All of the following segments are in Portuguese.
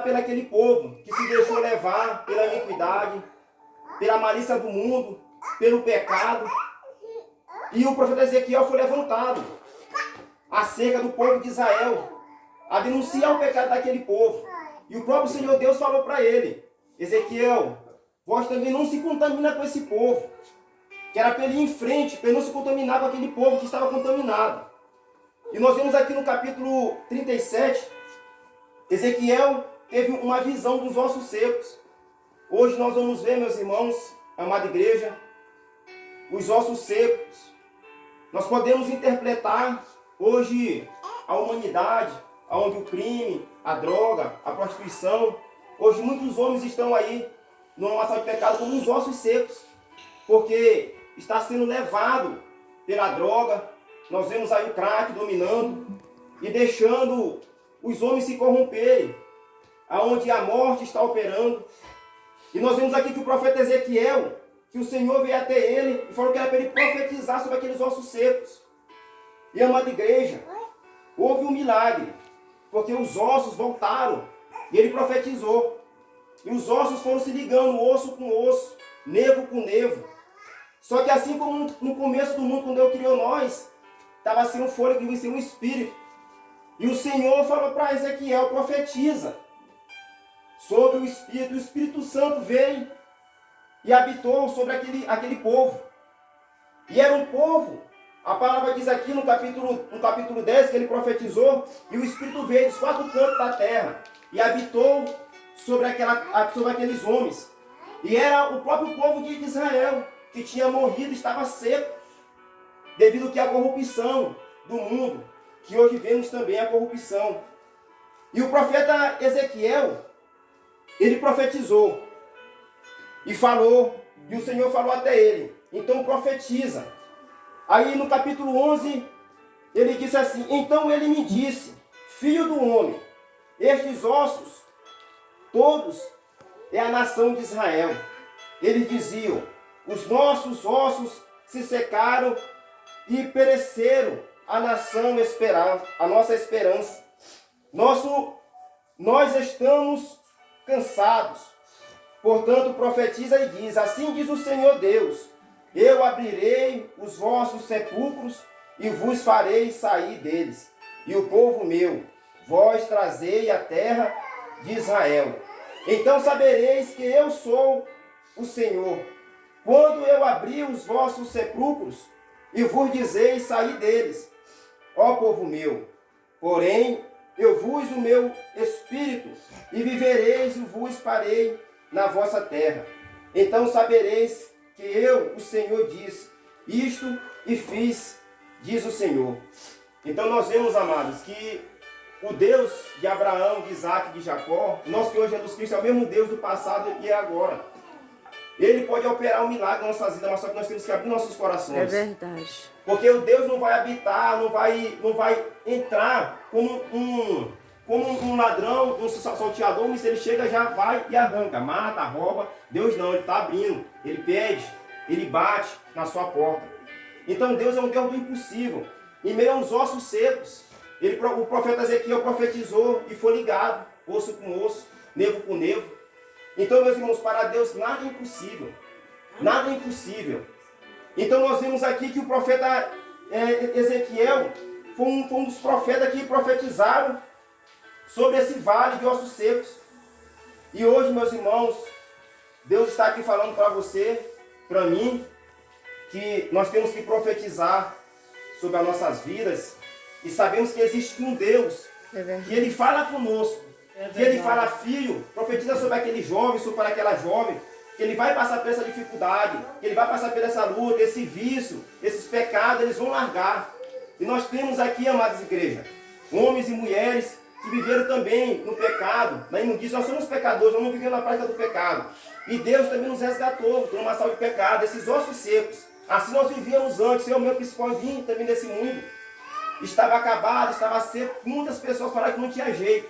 Pelaquele povo que se deixou levar pela iniquidade, pela malícia do mundo, pelo pecado. E o profeta Ezequiel foi levantado acerca do povo de Israel, a denunciar o pecado daquele povo. E o próprio Senhor Deus falou para ele: Ezequiel, vós também não se contamina com esse povo, que era para ele ir em frente, para ele não se contaminar com aquele povo que estava contaminado. E nós vemos aqui no capítulo 37, Ezequiel teve uma visão dos ossos secos. Hoje nós vamos ver, meus irmãos, amada igreja, os ossos secos. Nós podemos interpretar hoje a humanidade, onde o crime, a droga, a prostituição, hoje muitos homens estão aí numa ação de pecado como os ossos secos, porque está sendo levado pela droga. Nós vemos aí o crack dominando e deixando os homens se corromperem, aonde a morte está operando. E nós vemos aqui que o profeta Ezequiel, que o Senhor veio até ele e falou que era para ele profetizar sobre aqueles ossos secos. E, amada igreja, houve um milagre, porque os ossos voltaram e ele profetizou. E os ossos foram se ligando, osso com osso, nervo com nervo. Só que assim como no começo do mundo, quando Deus criou nós, estava sem um fôlego e sem um espírito. E o Senhor falou para Ezequiel: profetiza sobre o Espírito Santo veio e habitou sobre aquele povo. E era um povo, a palavra diz aqui no capítulo 10, que ele profetizou, e o Espírito veio dos quatro cantos da terra e habitou sobre aqueles homens. E era o próprio povo de Israel, que tinha morrido, estava seco, devido à corrupção do mundo, que hoje vemos também a corrupção. E o profeta Ezequiel, ele profetizou e falou, e o Senhor falou até ele: então profetiza. Aí no capítulo 11, ele disse assim: então ele me disse, filho do homem, estes ossos todos é a nação de Israel. Eles diziam: os nossos ossos se secaram e pereceram a nação esperança, a nossa esperança. Nós estamos cansados. Portanto, profetiza e diz: assim diz o Senhor Deus, eu abrirei os vossos sepulcros e vos farei sair deles. E o povo meu, vós trazei a terra de Israel. Então sabereis que eu sou o Senhor, quando eu abrir os vossos sepulcros e vos dizeis sair deles, ó povo meu. Porém, eu vos o meu espírito, e vivereis e vos farei na vossa terra. Então sabereis que eu, o Senhor, disse isto e fiz, diz o Senhor. Então nós vemos, amados, que o Deus de Abraão, de Isaac, de Jacó, nosso Senhor Jesus Cristo é o mesmo Deus do passado e é agora. Ele pode operar um milagre na nossa vida, mas só que nós temos que abrir nossos corações. É verdade. Porque o Deus não vai habitar, não vai entrar como um ladrão, um salteador, mas ele chega, já vai e arranca, mata, rouba. Deus não, ele está abrindo, ele pede, ele bate na sua porta. Então Deus é um Deus do impossível. Em meio aos ossos secos, o profeta Ezequiel profetizou e foi ligado, osso com osso, nervo com nervo. Então, meus irmãos, para Deus nada é impossível. Nada é impossível. Então nós vemos aqui que o profeta Ezequiel foi um dos profetas que profetizaram sobre esse vale de ossos secos. E hoje, meus irmãos, Deus está aqui falando para você, para mim, que nós temos que profetizar sobre as nossas vidas e sabemos que existe um Deus, que Ele fala conosco, que Ele fala: filho, profetiza sobre aquele jovem, sobre aquela jovem, que ele vai passar por essa dificuldade, que ele vai passar por essa luta, esse vício, esses pecados, eles vão largar. E nós temos aqui, amadas igrejas, homens e mulheres que viveram também no pecado, na imundícia. Nós somos pecadores, nós não vivemos na prática do pecado. E Deus também nos resgatou de uma salva de pecado, esses ossos secos. Assim nós vivíamos antes, eu meu principal vim também desse mundo. Estava acabado, estava seco, muitas pessoas falaram que não tinha jeito.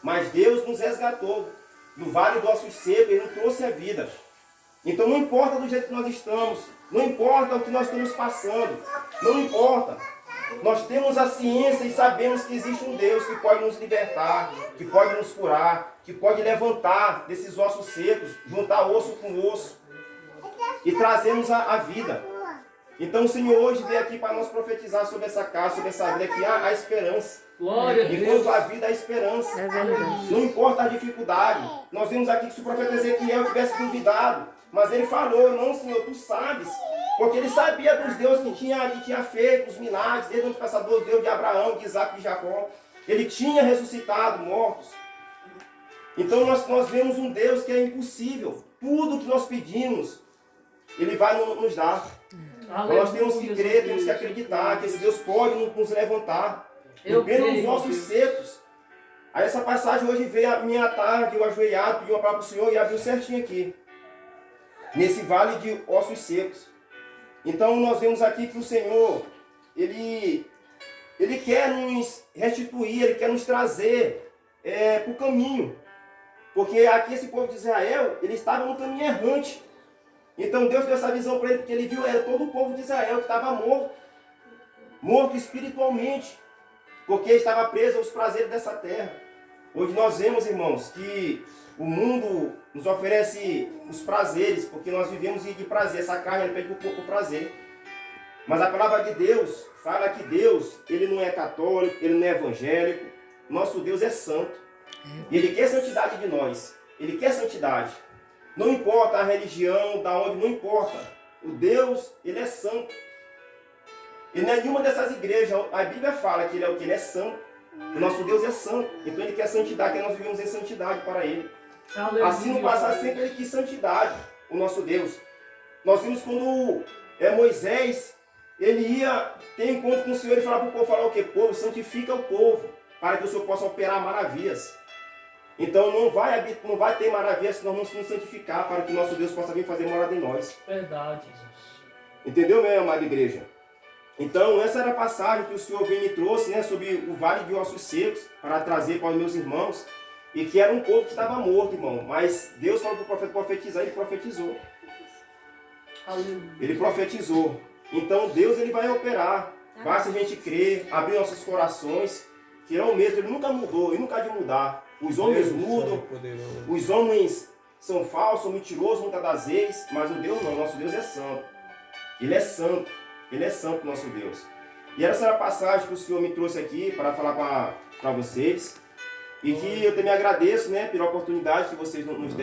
Mas Deus nos resgatou do vale dos ossos secos, Ele nos trouxe a vida. Então não importa do jeito que nós estamos, não importa o que nós estamos passando, não importa. Nós temos a ciência e sabemos que existe um Deus que pode nos libertar, que pode nos curar, que pode levantar desses ossos secos, juntar osso com osso e trazermos a vida. Então o Senhor hoje veio aqui para nós profetizar sobre essa casa, sobre essa vida, que há esperança. Glória a Deus. Enquanto a vida há esperança. É verdade. Não importa a dificuldade. Nós vimos aqui que se o profeta Ezequiel tivesse duvidado, mas ele falou, não, Senhor, tu sabes. Porque ele sabia dos deuses que tinha feito os milagres, desde o antepassador, Deus de Abraão, de Isaac e de Jacó. Ele tinha ressuscitado mortos. Então nós vemos um Deus que é impossível. Tudo que nós pedimos, Ele vai nos dar. Aleluia, Nós temos que crer, temos que acreditar que esse Deus pode nos levantar. Eu Pelos creio, ossos Deus. secos. Aí essa passagem hoje veio a minha tarde, eu ajoelhado, pedi uma palavra para o Senhor e abriu certinho aqui. Nesse vale de ossos secos. Então nós vemos aqui que o Senhor, Ele quer nos restituir, Ele quer nos trazer para o caminho. Porque aqui esse povo de Israel, ele estava no caminho errante. Então Deus deu essa visão para ele, porque ele viu, era todo o povo de Israel que estava morto. Morto espiritualmente. Porque estava preso aos prazeres dessa terra. Hoje nós vemos, irmãos, que o mundo nos oferece os prazeres, porque nós vivemos de prazer. Essa carne é pede por prazer. Mas a palavra de Deus fala que Deus, Ele não é católico, Ele não é evangélico. Nosso Deus é santo. E Ele quer santidade de nós. Ele quer santidade. Não importa a religião, da onde, não importa. O Deus, Ele é santo. E não é nenhuma dessas igrejas. A Bíblia fala que Ele é o que? Ele é santo. O nosso Deus é santo. Então Ele quer santidade, que nós vivemos em santidade para Ele. Aleluia. Assim no passado sempre Ele quis santidade, o nosso Deus. Nós vimos quando Moisés, ele ia ter encontro com o Senhor e falar para o povo, falar o que? Povo, santifica o povo, para que o Senhor possa operar maravilhas. Então não vai ter maravilhas se nós não nos santificar, para que nosso Deus possa vir fazer morada em nós. Verdade, Jesus. Entendeu, minha amada igreja? Então essa era a passagem que o Senhor veio e me trouxe, né, sobre o vale de ossos secos, para trazer para os meus irmãos, e que era um povo que estava morto, irmão. Mas Deus falou para o profeta profetizar, ele profetizou. Aleluia. Ele profetizou. Então Deus, ele vai operar. Basta a gente crer, abrir nossos corações, que é o mesmo, ele nunca mudou, ele nunca há de mudar. Os homens mudam, os homens são falsos, são mentirosos muitas das vezes, mas o Deus não, nosso Deus é santo. Ele é santo, ele é santo, nosso Deus. E essa era a passagem que o Senhor me trouxe aqui para falar para vocês. E que eu também agradeço, né, pela oportunidade que vocês nos deram.